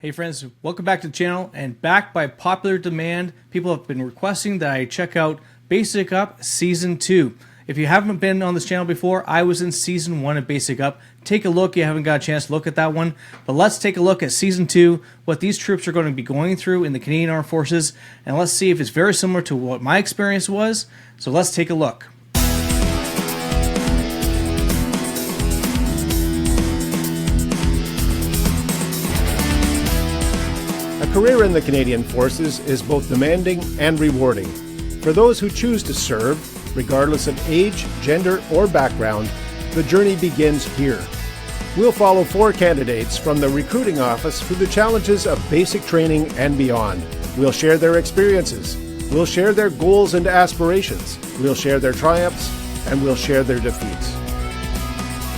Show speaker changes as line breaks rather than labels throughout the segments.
Hey friends, welcome back to the channel, and back by popular demand, people have been requesting that I check out Basic Up Season 2. If you haven't been on this channel before, I was in Season 1 of Basic Up. Take a look, you haven't got a chance to look at that one. But let's take a look at Season 2, what these troops are going to be going through in the Canadian Armed Forces, and let's see if it's very similar to what my experience was. So let's take a look.
A career in the Canadian Forces is both demanding and rewarding. For those who choose to serve, regardless of age, gender, or background, the journey begins here. We'll follow 4 candidates from the recruiting office through the challenges of basic training and beyond. We'll share their experiences. We'll share their goals and aspirations. We'll share their triumphs, and we'll share their defeats.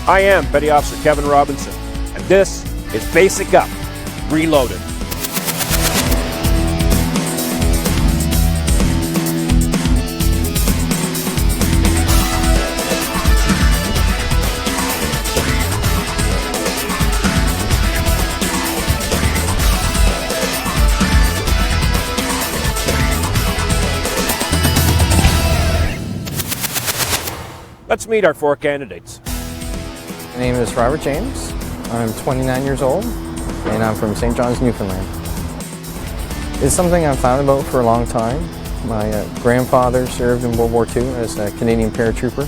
I am Petty Officer Kevin Robinson, and this is Basic Up Reloaded. Let's meet our 4 candidates.
My name is Robert James. I'm 29 years old, and I'm from St. John's, Newfoundland. It's something I've thought about for a long time. My grandfather served in World War II as a Canadian paratrooper,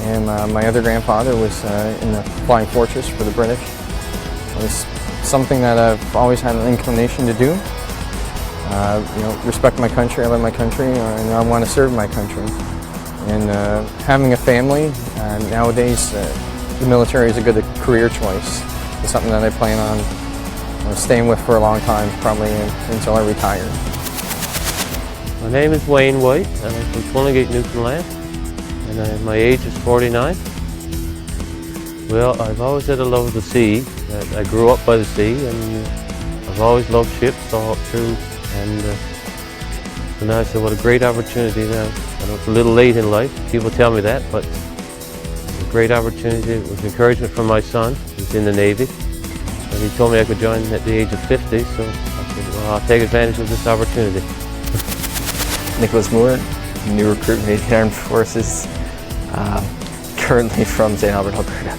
and my other grandfather was in the Flying Fortress for the British. It's something that I've always had an inclination to do. Respect my country, I love my country, and I want to serve my country. And having a family, nowadays the military is a good career choice. It's something that I plan on staying with for a long time, probably until I retire.
My name is Wayne White, and I'm from Twillingate, Newfoundland, and my age is 49. Well, I've always had a love of the sea. I grew up by the sea, and I've always loved ships all through. And so now I said, what a great opportunity now. I know it's a little late in life, people tell me that, but it's a great opportunity. It was encouragement from my son, who's in the Navy, and he told me I could join at the age of 50, so I said, well, I'll take advantage of this opportunity.
Nicholas Moore, new recruit in the Canadian Armed Forces, currently from St. Albert, Alberta.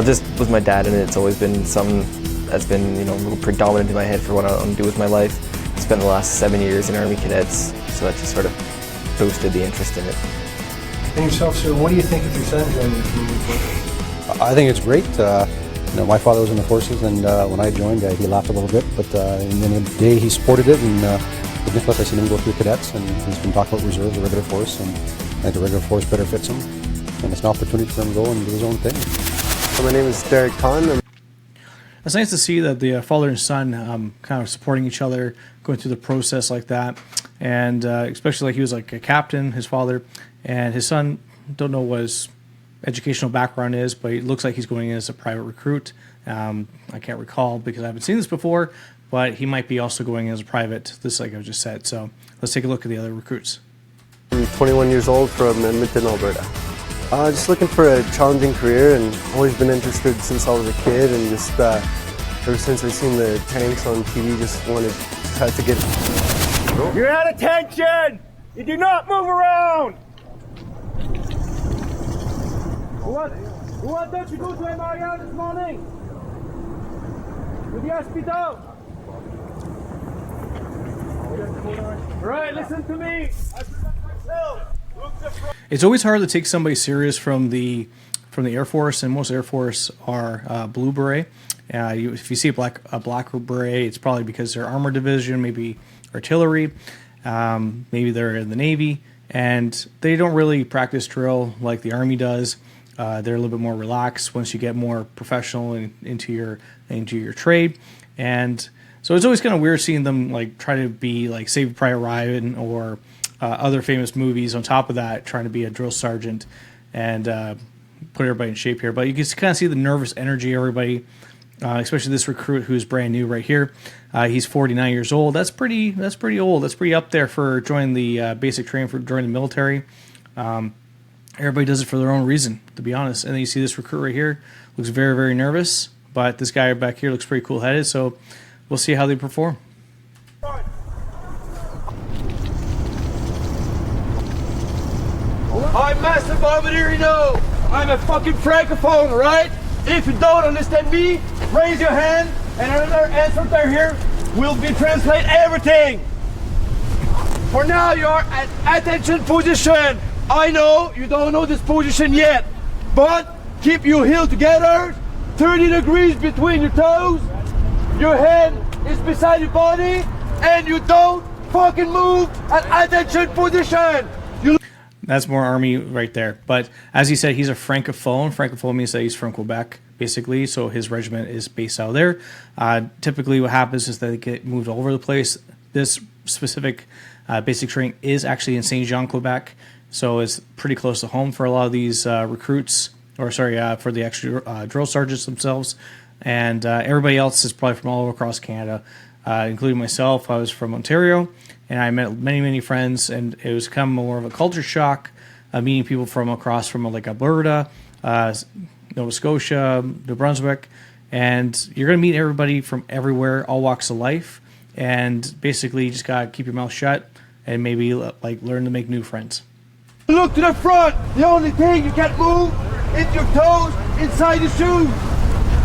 Just with my dad in it, it's always been something that's been, a little predominant in my head for what I want to do with my life. I spent the last 7 years in Army Cadets, so that just sort of boosted the interest in it.
And yourself, sir, what do you think of your son joining the Canadian Forces?
I think it's great. My father was in the forces, and when I joined, he laughed a little bit, but in the day he supported it, and with Nicholas, I've seen him go through cadets, and he's been talking about reserves, the regular force, and I think the regular force better fits him, and it's an opportunity for him to go and do his own thing.
My name is Derek Kahn.
It's nice to see that the father and son kind of supporting each other, going through the process like that, and especially like he was like a captain, his father, and his son, don't know what his educational background is, but it looks like he's going in as a private recruit. I can't recall because I haven't seen this before, but he might be also going in as a private, this like I just said. So let's take a look at the other recruits.
I'm 21 years old from Edmonton, Alberta. Just looking for a challenging career, and always been interested since I was a kid, and just ever since I seen the tanks on TV, just wanted to get.
You're at attention! You do not move around! What did you go to MRIA this morning? To the hospital? Alright, listen to me. I present myself.
It's always hard to take somebody serious from the Air Force, and most Air Force are blue beret. If you see a black beret, it's probably because they're armor division, maybe artillery, maybe they're in the Navy, and they don't really practice drill like the Army does. They're a little bit more relaxed once you get more professional into your trade, and so it's always kind of weird seeing them like try to be like Saving Private Ryan or other famous movies on top of that, trying to be a drill sergeant and put everybody in shape here. But you can kind of see the nervous energy of everybody, especially this recruit who's brand new right here. He's 49 years old. That's pretty old. That's pretty up there for joining the basic training for joining the military. Everybody does it for their own reason, to be honest. And then you see this recruit right here, looks very, very nervous. But this guy back here looks pretty cool-headed. So we'll see how they perform.
I'm Master Bombardier, you know. I'm a fucking francophone, right? If you don't understand me, raise your hand, and another instructor here will be translate everything. For now, you're at attention position. I know you don't know this position yet, but keep your heel together, 30 degrees between your toes, your head is beside your body, and you don't fucking move at attention position.
That's more Army right there. But as he said, he's a francophone. Francophone means that he's from Quebec, basically. So his regiment is based out there. Typically what happens is that they get moved all over the place. This specific basic training is actually in Saint Jean, Quebec. So it's pretty close to home for a lot of these recruits, or sorry, for the extra drill sergeants themselves. And everybody else is probably from all across Canada, including myself. I was from Ontario. And I met many friends, and it was kind of more of a culture shock, meeting people from across from like Alberta, Nova Scotia, New Brunswick, and you're going to meet everybody from everywhere, all walks of life, and basically you just got to keep your mouth shut and maybe like learn to make new friends.
Look to the front. The only thing you can't move is your toes inside the shoes.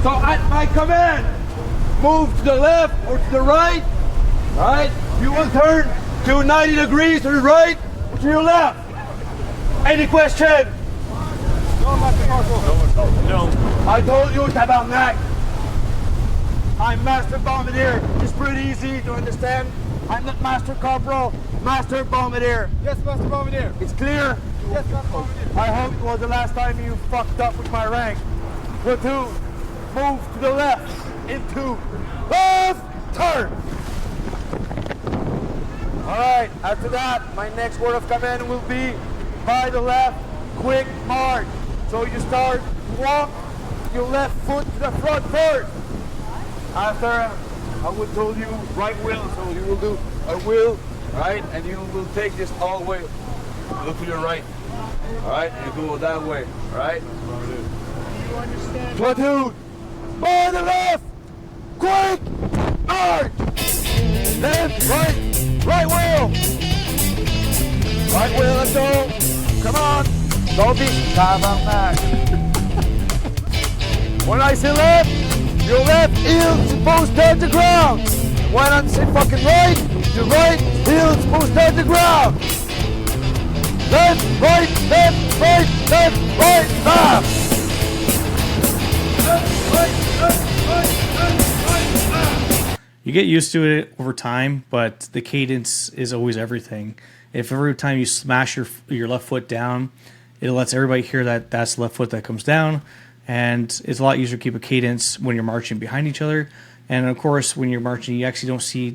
So at my command, move to the left or to the right. Right? You will turn to 90 degrees to the right or to your left. Any question? No, Master Corporal. No. I told you, tabarnak. I'm Master Bombardier. It's pretty easy to understand. I'm not Master Corporal, Master Bombardier. Yes, Master Bombardier. It's clear? Yes, Master Bombardier. I hope it was the last time you fucked up with my rank. Platoon, move to the left, into left, turn. Alright, after that, my next word of command will be by the left, quick march. So you start, walk your left foot to the front first. After, I will tell you right wheel, so you will do a wheel, right? And you will take this all the way. Look to your right. Alright, and you go that way, alright? You understand? Platoon, by the left, quick march. Left, right wheel! Right wheel, let's go! Come on! Don't be tabarnak! When I say left, your left heel is supposed to touch the ground! When I say fucking right, your right heel is supposed to touch the ground! Left, right, left, right, left, right, left! Left, right, left, right, left, right, left!
You get used to it over time, but the cadence is always everything. If every time you smash your left foot down, it lets everybody hear that that's the left foot that comes down, and it's a lot easier to keep a cadence when you're marching behind each other. And of course, when you're marching, you actually don't see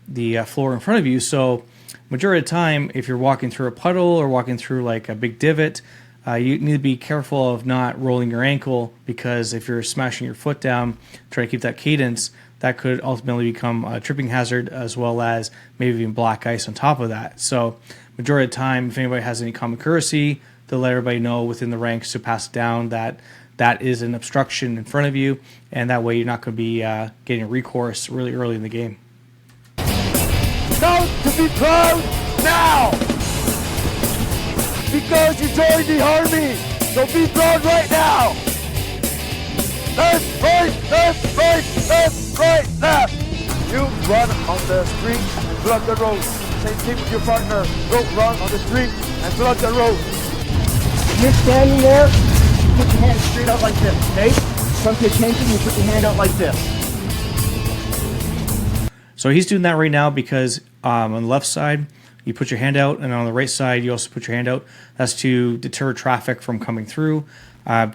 the floor in front of you. So majority of the time, if you're walking through a puddle or walking through like a big divot, you need to be careful of not rolling your ankle, because if you're smashing your foot down, try to keep that cadence, that could ultimately become a tripping hazard, as well as maybe even black ice on top of that. So majority of the time, if anybody has any common courtesy, they'll let everybody know within the ranks to pass it down that that is an obstruction in front of you, and that way you're not going to be getting a recourse really early in the game.
Don't to be proud now! Because you joined the army! So be proud right now! Left, right, left, right, left, right, left! You run on the street and block the road. Same thing with your partner. Go run on the street and block the road.
You're standing there, you put your hand straight out like this, okay? Come to attention, you put your hand out like this.
So he's doing that right now because on the left side, you put your hand out, and on the right side, you also put your hand out. That's to deter traffic from coming through.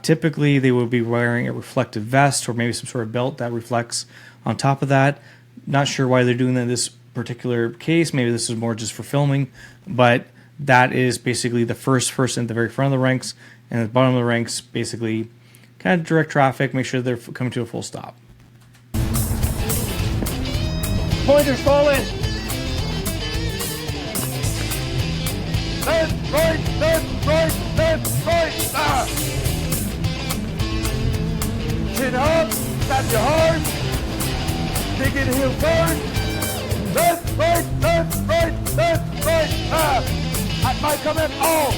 Typically, they will be wearing a reflective vest or maybe some sort of belt that reflects on top of that. Not sure why they're doing that in this particular case. Maybe this is more just for filming, but that is basically the first person at the very front of the ranks, and at the bottom of the ranks, basically kind of direct traffic, make sure they're coming to a full stop.
Pointers, fall in! Left, right, left, right, left, right, ah! Chin up, tap your heart. Digging heel forward. Left, right, left, right, left, right, half. At my command, all.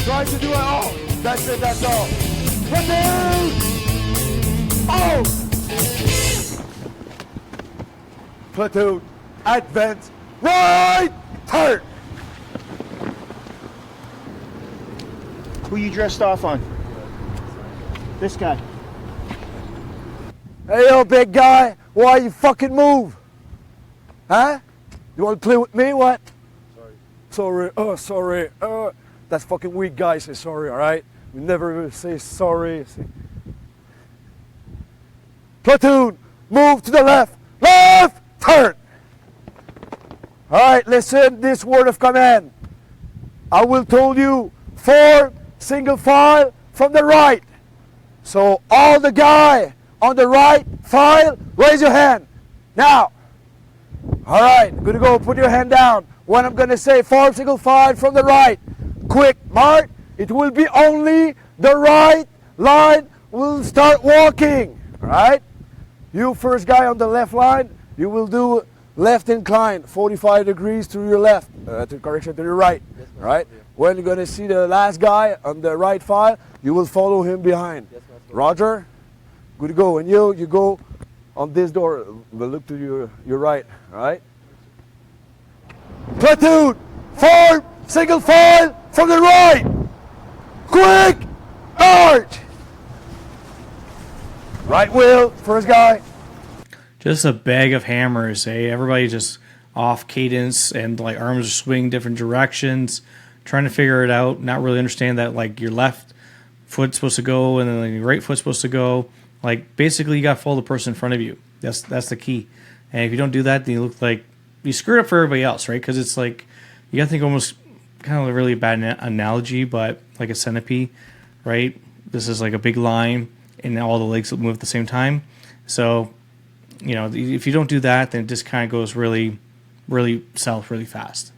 Try to do it all. That's it, that's all. Platoon! All! Platoon, advance, right, turn!
Who you dressed off on? This guy.
Hey, yo, big guy, why you fucking move? Huh? You want to play with me, what? Sorry. Sorry. That's fucking weak, guy. Say sorry, all right? We never say sorry. Platoon, move to the left. Left, turn. All right, listen, this word of command. I will tell you 4 single file from the right. So all the guy on the right file, raise your hand. Now. All right, good to go. Put your hand down. When I'm going to say 4 single file from the right, quick mark. It will be only the right line will start walking. All right? You first guy on the left line, you will do left incline, 45 degrees to your left, to your right. All right? When you're going to see the last guy on the right file, you will follow him behind. Roger? Good to go. And you go on this door, but look to your right. All right? Platoon, 4 single file from the right. Quick march. Right wheel, first guy.
Just a bag of hammers, eh? Everybody just off cadence and like arms are swinging different directions, trying to figure it out, not really understand that like your left foot's supposed to go and then like, your right foot's supposed to go. Like basically you got to follow the person in front of you. That's the key. And if you don't do that, then you look like you screwed up for everybody else, right? Because it's like you got to think almost kind of a really bad analogy, but like a centipede, right? This is like a big line and all the legs move at the same time. So, you know, if you don't do that, then it just kind of goes really, really south really fast.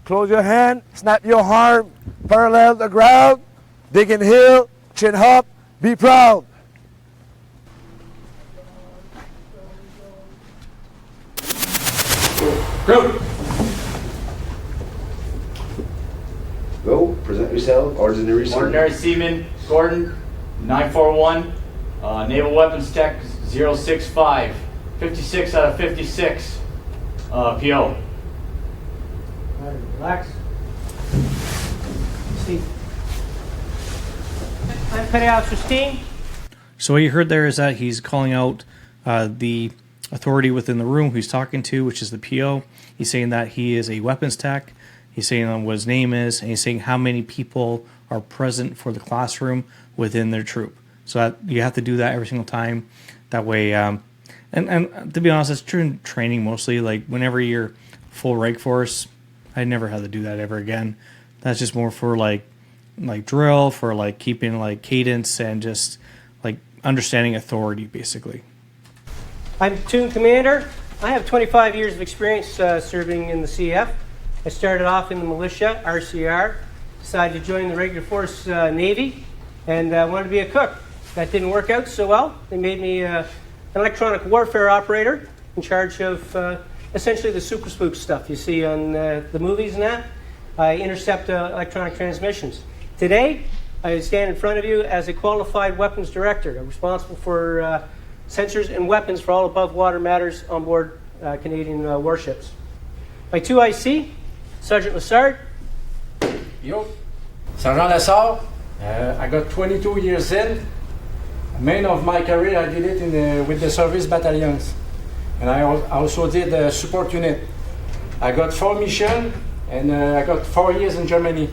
Close your hand, snap your arm, parallel the ground, digging heel, chin up, be proud.
Go! Go, present yourself, ordinary seaman.
Ordinary Seaman, Gordon, 941, Naval Weapons Tech 065, 56 out of 56, PO.
Relax. Steve. I'm Petty Officer Steen.
So what you heard there is that he's calling out the authority within the room who he's talking to, which is the PO. He's saying that he is a weapons tech. He's saying what his name is, and he's saying how many people are present for the classroom within their troop. So that you have to do that every single time. That way, and to be honest, it's true in training mostly. Like whenever you're full reg force, I never had to do that ever again. That's just more for like drill, for like keeping like cadence and just like understanding authority, basically.
I'm Platoon Commander. I have 25 years of experience serving in the CF. I started off in the militia, RCR, decided to join the regular force Navy, and wanted to be a cook. That didn't work out so well. They made me an electronic warfare operator in charge of essentially the super spook stuff you see on the movies and that. I intercept electronic transmissions. Today, I stand in front of you as a qualified weapons director. I'm responsible for sensors and weapons for all above water matters on board Canadian warships. My 2IC, Sergeant Lassard.
Yo, Sergeant Lassard. I got 22 years in. Main of my career, I did it with the service battalions. And I also did a support unit. I got 4 missions, and I got 4 years in Germany.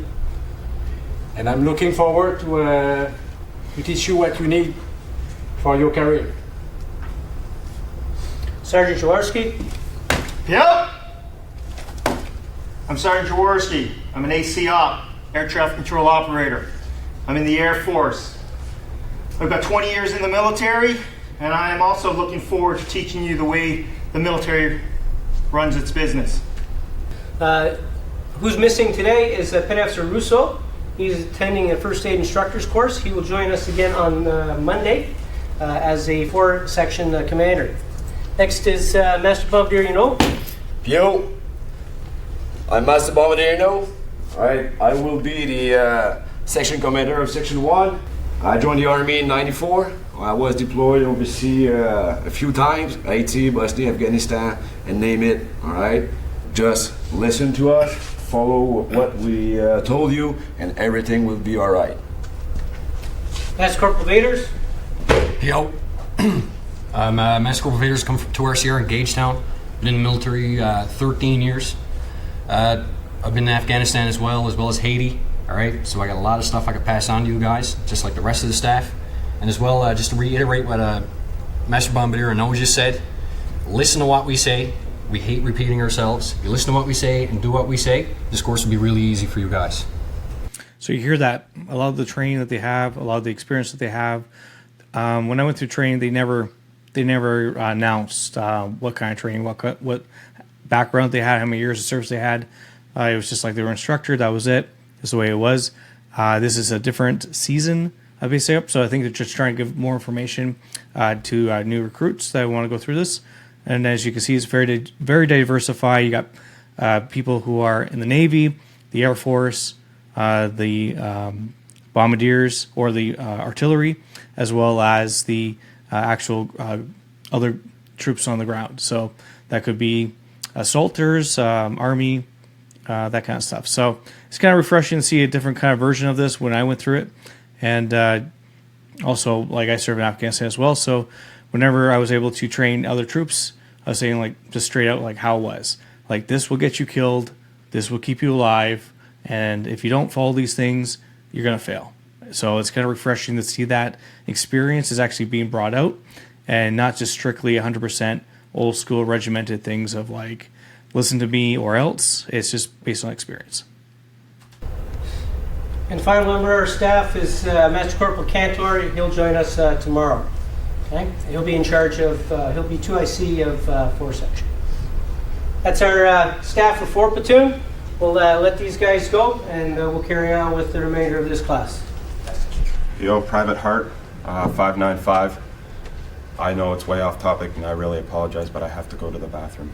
And I'm looking forward to teach you what you need for your career.
Sergeant Jaworski.
Yep. I'm Sergeant Jaworski. I'm an AC op, air traffic control operator. I'm in the Air Force. I've got 20 years in the military, and I am also looking forward to teaching you the way the military runs its business.
Who's missing today is Petty Officer Russo. He's attending a first aid instructor's course. He will join us again on Monday as a 4-section commander. Next is Master Bombardier Yano.
Yo, I'm Master Bombardier Yano. Alright, I will be the section commander of Section 1. I joined the Army in '94. I was deployed overseas a few times, Haiti, Bosnia, Afghanistan, and name it, alright? Just listen to us, follow what we told you, and everything will be alright.
Master Corporal Vaders.
Yo. Master Corporal Vaders, come from 2RCR in Gagetown. Been in the military 13 years. I've been in Afghanistan as well as Haiti. All right, so I got a lot of stuff I could pass on to you guys, just like the rest of the staff. And as well, just to reiterate what Master Bombardier Yano just said, listen to what we say. We hate repeating ourselves. You listen to what we say and do what we say, this course will be really easy for you guys.
So you hear that a lot of the training that they have, a lot of the experience that they have. When I went through training, they never announced what kind of training, what background they had, how many years of service they had. It was just like they were instructor. That was it. That's the way it was. This is a different season of Basic Up, so I think they're just trying to give more information to new recruits that want to go through this. And as you can see, it's very diversified. You got people who are in the Navy, the Air Force, the bombardiers or the artillery, as well as the actual other troops on the ground. So that could be assaulters, Army, that kind of stuff. So it's kind of refreshing to see a different kind of version of this when I went through it. And also, like, I served in Afghanistan as well. So whenever I was able to train other troops, I was saying, like, just straight out, like, how it was. Like, this will get you killed. This will keep you alive. And if you don't follow these things, you're going to fail. So it's kind of refreshing to see that experience is actually being brought out and not just strictly 100% old school regimented things of, like, listen to me or else. It's just based on experience.
And the final member of our staff is Master Corporal Cantor. He'll join us tomorrow. Okay? He'll be in charge of, he'll be 2IC of 4 section. That's our staff for 4 platoon. We'll let these guys go and we'll carry on with the remainder of this class.
Yo, Private Hart, 595. I know it's way off topic and I really apologize, but I have to go to the bathroom.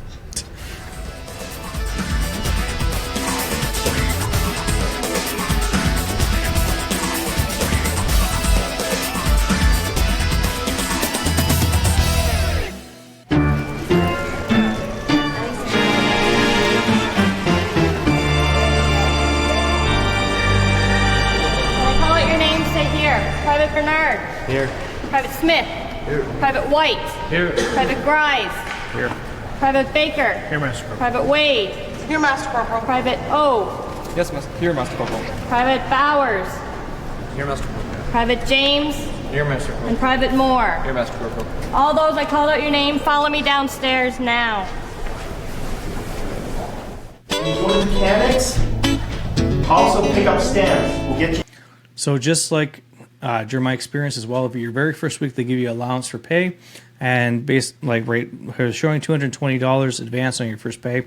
Private Bernard.
Here.
Private Smith.
Here.
Private White.
Here.
Private Grimes.
Here.
Private Baker.
Here, Master Corporal.
Private Wade. Here, Master Corporal. Private O.
Yes, Master. Here, Master Corporal.
Private Bowers.
Here, Master Corporal.
Private James.
Here, Master Corporal.
And Private Moore.
Here, Master Corporal.
All those I called out your name, follow me downstairs now.
Join the Canex. Also pick up stems. We'll get you.
So just like during my experience as well, if your very first week they give you allowance for pay, and based like showing $220 advance on your first pay,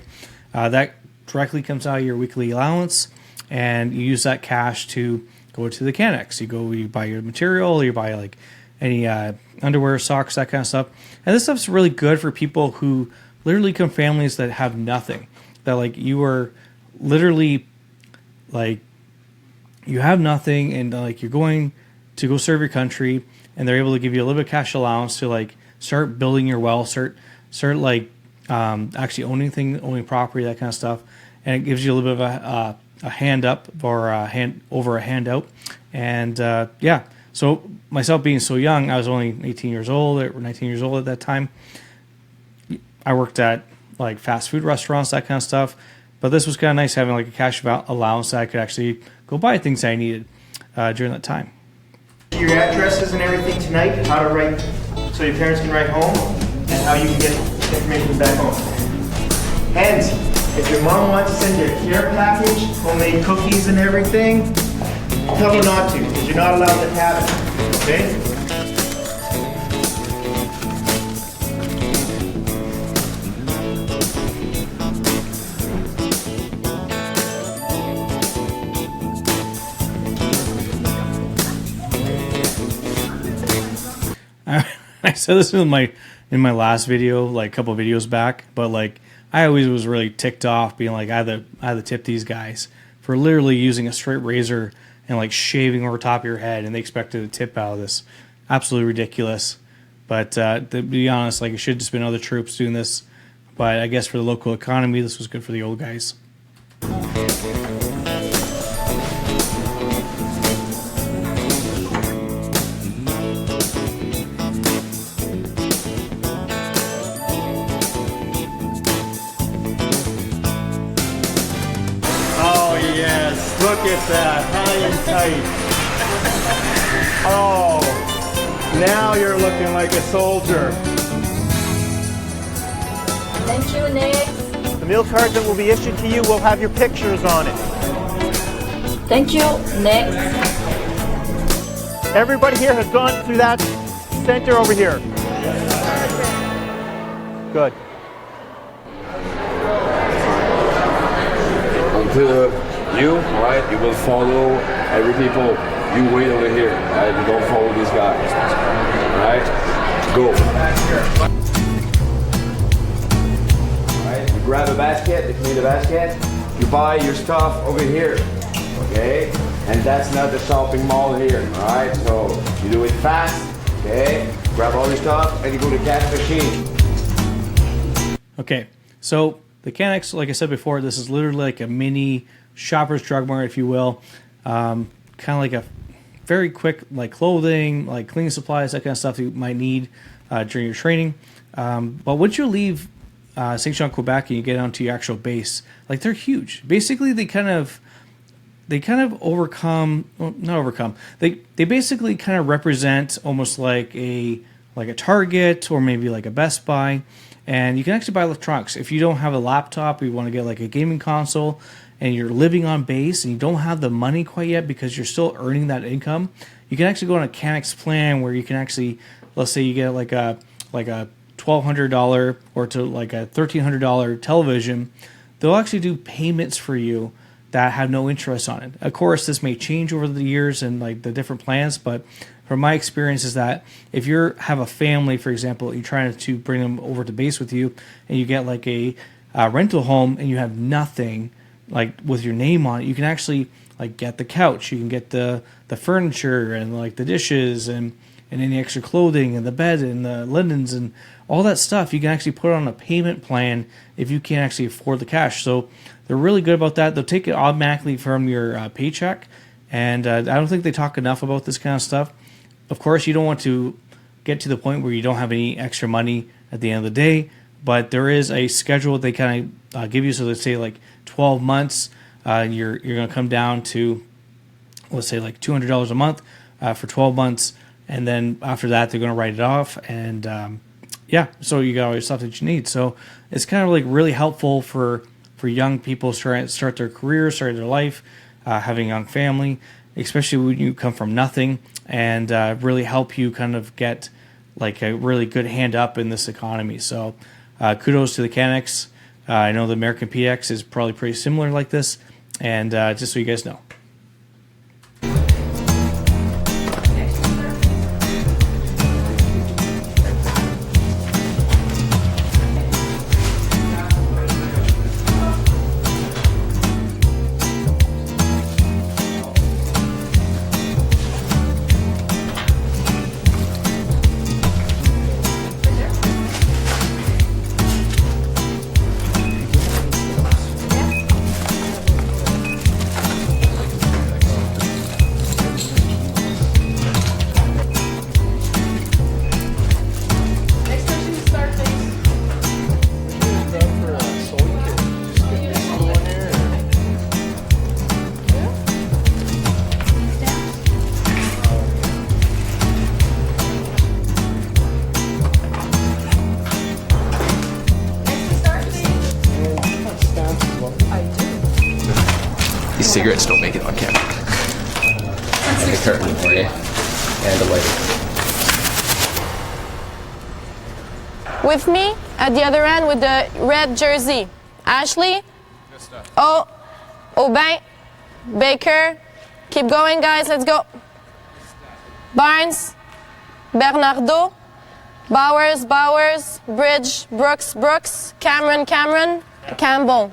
that directly comes out of your weekly allowance, and you use that cash to go to the Canex. You buy your material, you buy like any underwear, socks, that kind of stuff. And this stuff's really good for people who literally come families that have nothing. That like you are literally like you have nothing, and like you're going to go serve your country, and they're able to give you a little bit of cash allowance to like start building your wealth, start like actually owning property, that kind of stuff, and it gives you a little bit of a hand up or a hand over a handout, and yeah. So myself being so young, I was only 18 years old or 19 years old at that time. I worked at like fast food restaurants, that kind of stuff. But this was kind of nice having like a cash allowance that I could actually go buy things I needed during that time.
Your addresses and everything tonight, how to write, so your parents can write home, and how you can get information back home. And if your mom wants to send you a care package, homemade cookies and everything, tell her not to, because you're not allowed to have it, okay?
said this in my last video, like a couple of videos back, but like I always was really ticked off, being like I had to tip these guys for literally using a straight razor and like shaving over top of your head, and they expected a tip out of this. Absolutely ridiculous. But to be honest, like it should have just been other troops doing this. But I guess for the local economy, this was good for the old guys.
Oh yes, look at that, high and tight. Oh, now you're looking like a soldier.
Thank you, Nick.
The meal card that will be issued to you will have your pictures on it.
Thank you, Nick.
Everybody here has gone through that center over here. Good.
Until you, right, you will follow every people. You wait over here, right? You don't follow these guys, right? Go. Right, you grab a basket, you clean the basket, you buy your stuff over here, okay? And that's not the shopping mall here, all right? So you do it fast, okay? Grab all your stuff and you go to cash machine.
Okay, so the Canex, like I said before, this is literally like a mini Shoppers Drug Mart, if you will. Kind of like a very quick, like clothing, like cleaning supplies, that kind of stuff you might need during your training. But once you leave St. Jean, Quebec, and you get onto your actual base, like they're huge. Basically, they kind of overcome, well, not overcome. They basically kind of represent almost like a Target or maybe like a Best Buy. And you can actually buy electronics. If you don't have a laptop, or you want to get like a gaming console, and you're living on base and you don't have the money quite yet because you're still earning that income, you can actually go on a Canex plan where you can actually, let's say you get like a $1,200 or to like a $1,300 television. They'll actually do payments for you that have no interest on it. Of course, this may change over the years and like the different plans, but from my experience is that if you have a family, for example, you're trying to bring them over to base with you, and you get like a rental home and you have nothing like with your name on it, you can actually like get the couch, you can get the furniture and like the dishes and any extra clothing and the bed and the linens and all that stuff. You can actually put it on a payment plan if you can't actually afford the cash. So they're really good about that. They'll take it automatically from your paycheck, and I don't think they talk enough about this kind of stuff. Of course, you don't want to get to the point where you don't have any extra money at the end of the day, but there is a schedule they kind of give you. So let's say like 12 months, you're going to come down to, let's say like $200 a month for 12 months. And then after that, they're going to write it off. And yeah, so you got all your stuff that you need. So it's kind of like really helpful for young people trying to start their career, start their life, having a young family, especially when you come from nothing, and really help you kind of get like a really good hand up in this economy. So kudos to the Canex. I know the American PX is probably pretty similar like this, and just so you guys know.
These cigarettes don't make it on camera. And a curtain for you. And a lighter.
With me, at the other end with the red jersey, Ashley, Aubin, Baker, keep going guys, let's go. Barnes, Bernardo, Bowers, Bowers, Bridge, Brooks, Brooks, Cameron, Cameron, Campbell.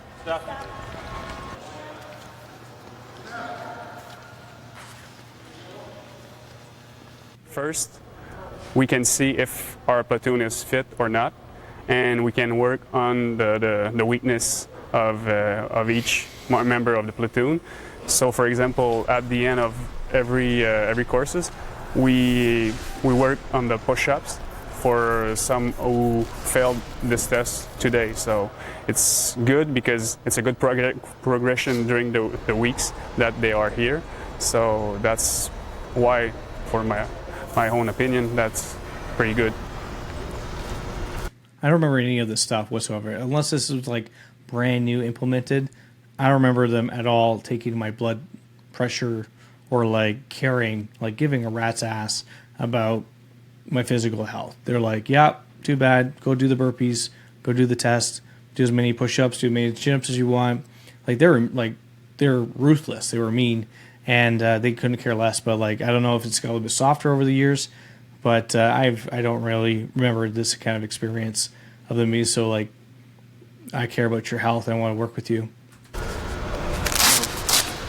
First, we can see if our platoon is fit or not, and we can work on the weakness of each member of the platoon. So, for example, at the end of every courses, we work on the push-ups for some who failed this test today. So it's good because it's a good progression during the weeks that they are here. So that's why, for my own opinion, that's pretty good.
I don't remember any of this stuff whatsoever, unless this was like brand new implemented. I don't remember them at all taking my blood pressure or like caring, like giving a rat's ass about my physical health. They're like, yeah, too bad. Go do the burpees. Go do the test. Do as many push-ups, do as many chin-ups as you want. They're ruthless. They were mean, and they couldn't care less. But like, I don't know if it's got a little bit softer over the years, but I don't really remember this kind of experience of them. So like, I care about your health. I want to work with you.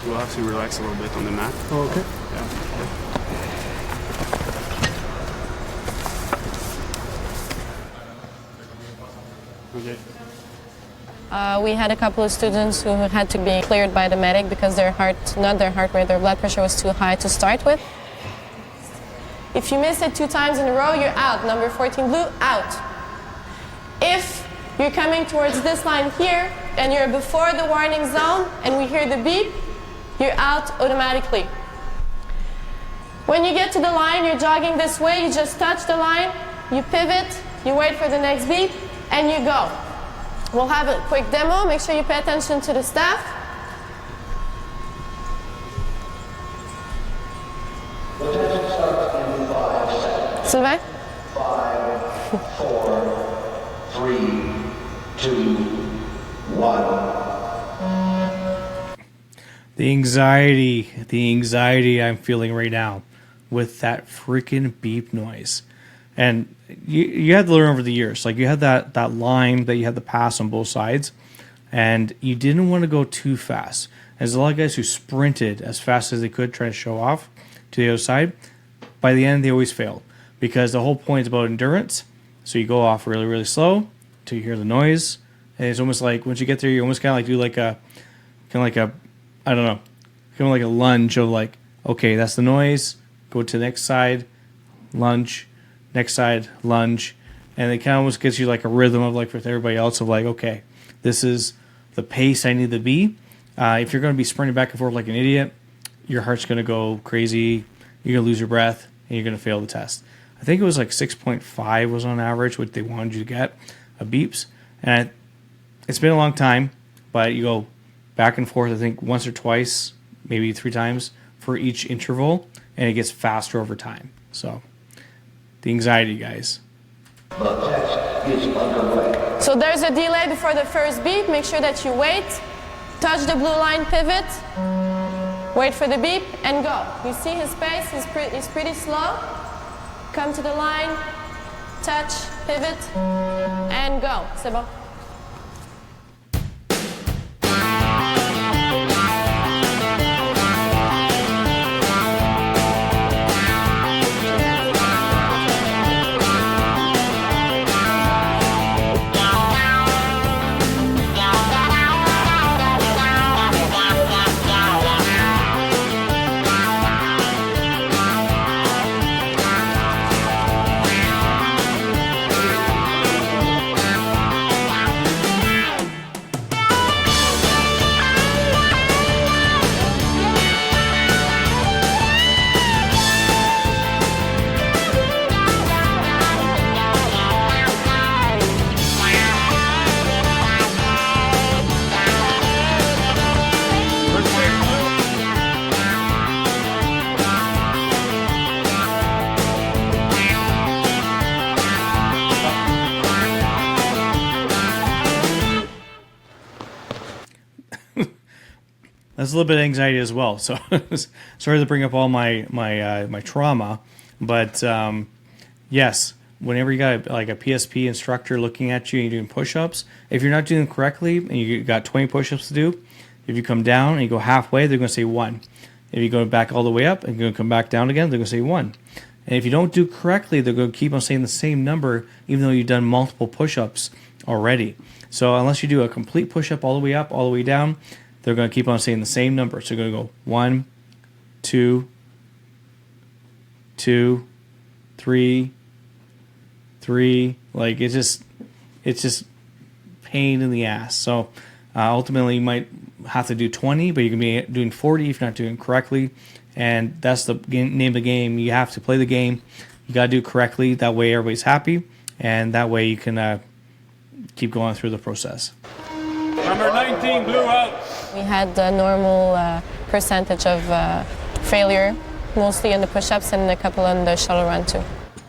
We'll have to relax a little bit on the mat.
Oh, okay.
Yeah.
We had a couple of students who had to be cleared by the medic because their blood pressure was too high to start with. If you miss it 2 times in a row, you're out. Number 14 blue, out. If you're coming towards this line here and you're before the warning zone and we hear the beep, you're out automatically. When you get to the line, you're jogging this way, you just touch the line, you pivot, you wait for the next beep, and you go. We'll have a quick demo. Make sure you pay attention to the staff. Sylvain?
5, 4, 3, 2, 1.
The anxiety I'm feeling right now with that freaking beep noise. And you had to learn over the years. Like, you had that line that you had to pass on both sides, and you didn't want to go too fast. There's a lot of guys who sprinted as fast as they could, trying to show off to the other side. By the end, they always failed, because the whole point is about endurance. So you go off really, really slow till you hear the noise, and it's almost like once you get there, you almost kind of like do like a I don't know, kind of like a lunge of like, okay, that's the noise, go to the next side, lunge, next side, lunge, and it kind of almost gets you like a rhythm of like with everybody else of like, okay, this is the pace I need to be. If you're going to be sprinting back and forth like an idiot, your heart's going to go crazy, you're going to lose your breath, and you're going to fail the test. I think it was like 6.5 was on average what they wanted you to get of beeps, and it's been a long time, but you go back and forth, I think once or twice, maybe 3 times for each interval, and it gets faster over time. So, the anxiety, guys.
So there's a delay before the first beep. Make sure that you wait. Touch the blue line, pivot. Wait for the beep, and go. You see his pace, he's pretty slow. Come to the line, touch, pivot, and go. C'est bon.
That's a little bit of anxiety as well. So sorry to bring up all my trauma, but yes, whenever you got like a PSP instructor looking at you and you're doing push-ups, if you're not doing them correctly and you got 20 push-ups to do, if you come down and you go halfway, they're going to say 1. If you go back all the way up and you're going to come back down again, they're going to say 1. And if you don't do correctly, they're going to keep on saying the same number, even though you've done multiple push-ups already. So unless you do a complete push-up all the way up, all the way down, they're going to keep on saying the same number. So you're going to go 1, 2, 2, 3, 3. Like it's just pain in the ass. So ultimately, you might have to do 20, but you can be doing 40 if you're not doing it correctly. And that's the name of the game. You have to play the game. You got to do it correctly. That way everybody's happy. And that way you can keep going through the process.
Number 19, blue out.
We had the normal percentage of failure, mostly in the push-ups and a couple on the shuttle run too.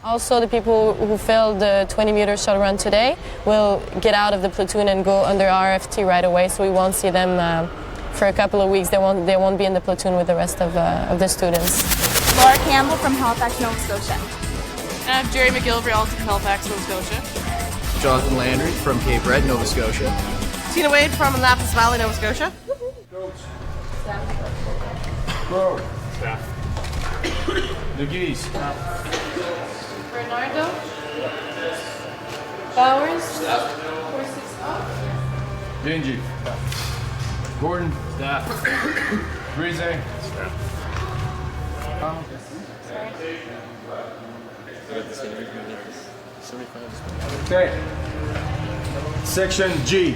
Also, the people who failed the 20-meter shuttle run today will get out of the platoon and go under RFT right away, so we won't see them for a couple of weeks. They won't be in the platoon with the rest of the students.
Laura Campbell from Halifax, Nova Scotia.
And I'm Jerry McGilvery, also from Halifax, Nova Scotia.
Jonathan Landry from Cape Red, Nova Scotia.
Tina Wade from Annapolis Valley, Nova Scotia.
Bro. The geese.
Bernardo. Bowers. 4-6 up.
Dingy. Gordon. Staff. Breeze. Okay. Section G.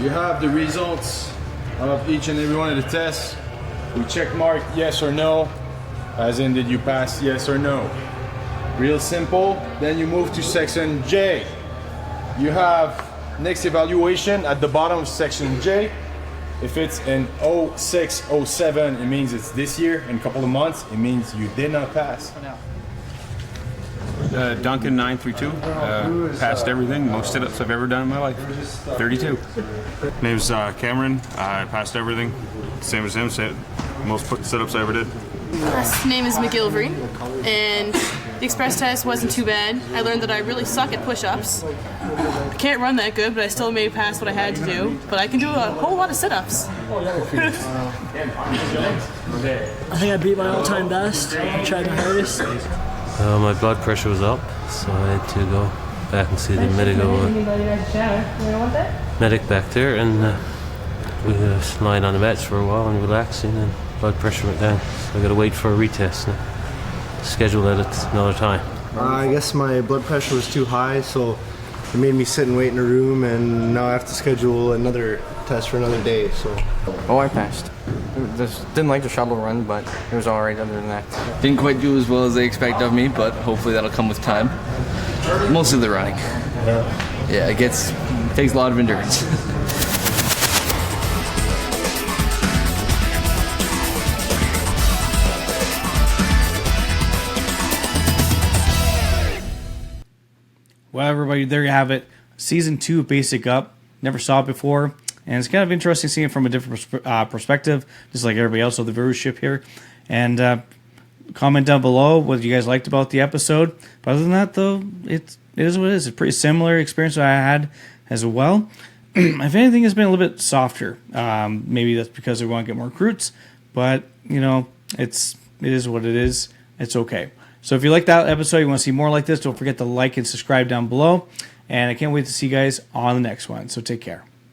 You have the results of each and every one of the tests. We check mark yes or no, as in did you pass yes or no. Real simple. Then you move to section J. You have next evaluation at the bottom of section J. If it's in 06, 07, it means it's this year. In a couple of months, it means you did not pass.
Duncan 932. Passed everything. Most sit-ups I've ever done in my life. 32.
Name's Cameron. I passed everything. Same as him. Most sit-ups I ever did.
Last name is McGilvery, and the express test wasn't too bad. I learned that I really suck at push-ups. I can't run that good, but I still made it past what I had to do. But I can do a whole lot of sit-ups.
I think I beat my all-time best. I tried my hardest.
My blood pressure was up, so I had to go back and see the medic back there, and we was lying on the mats for a while and relaxing, and blood pressure went down. So I got to wait for a retest and schedule that at another time.
I guess my blood pressure was too high, so it made me sit and wait in a room, and now I have to schedule another test for another day. So.
Oh, I passed. Just didn't like the shuttle run, but it was all right other than that.
Didn't quite do as well as they expect of me, but hopefully that'll come with time. Mostly the running. Yeah, it takes a lot of endurance.
Well, everybody, there you have it. Season 2 of Basic Up. Never saw it before. And it's kind of interesting seeing it from a different perspective, just like everybody else of the viewership here. And comment down below what you guys liked about the episode. But other than that, though, it is what it is. It's a pretty similar experience that I had as well. If anything, it's been a little bit softer. Maybe that's because we want to get more recruits. But, you know, it is what it is. It's okay. So if you like that episode, you want to see more like this, don't forget to like and subscribe down below. And I can't wait to see you guys on the next one. So take care.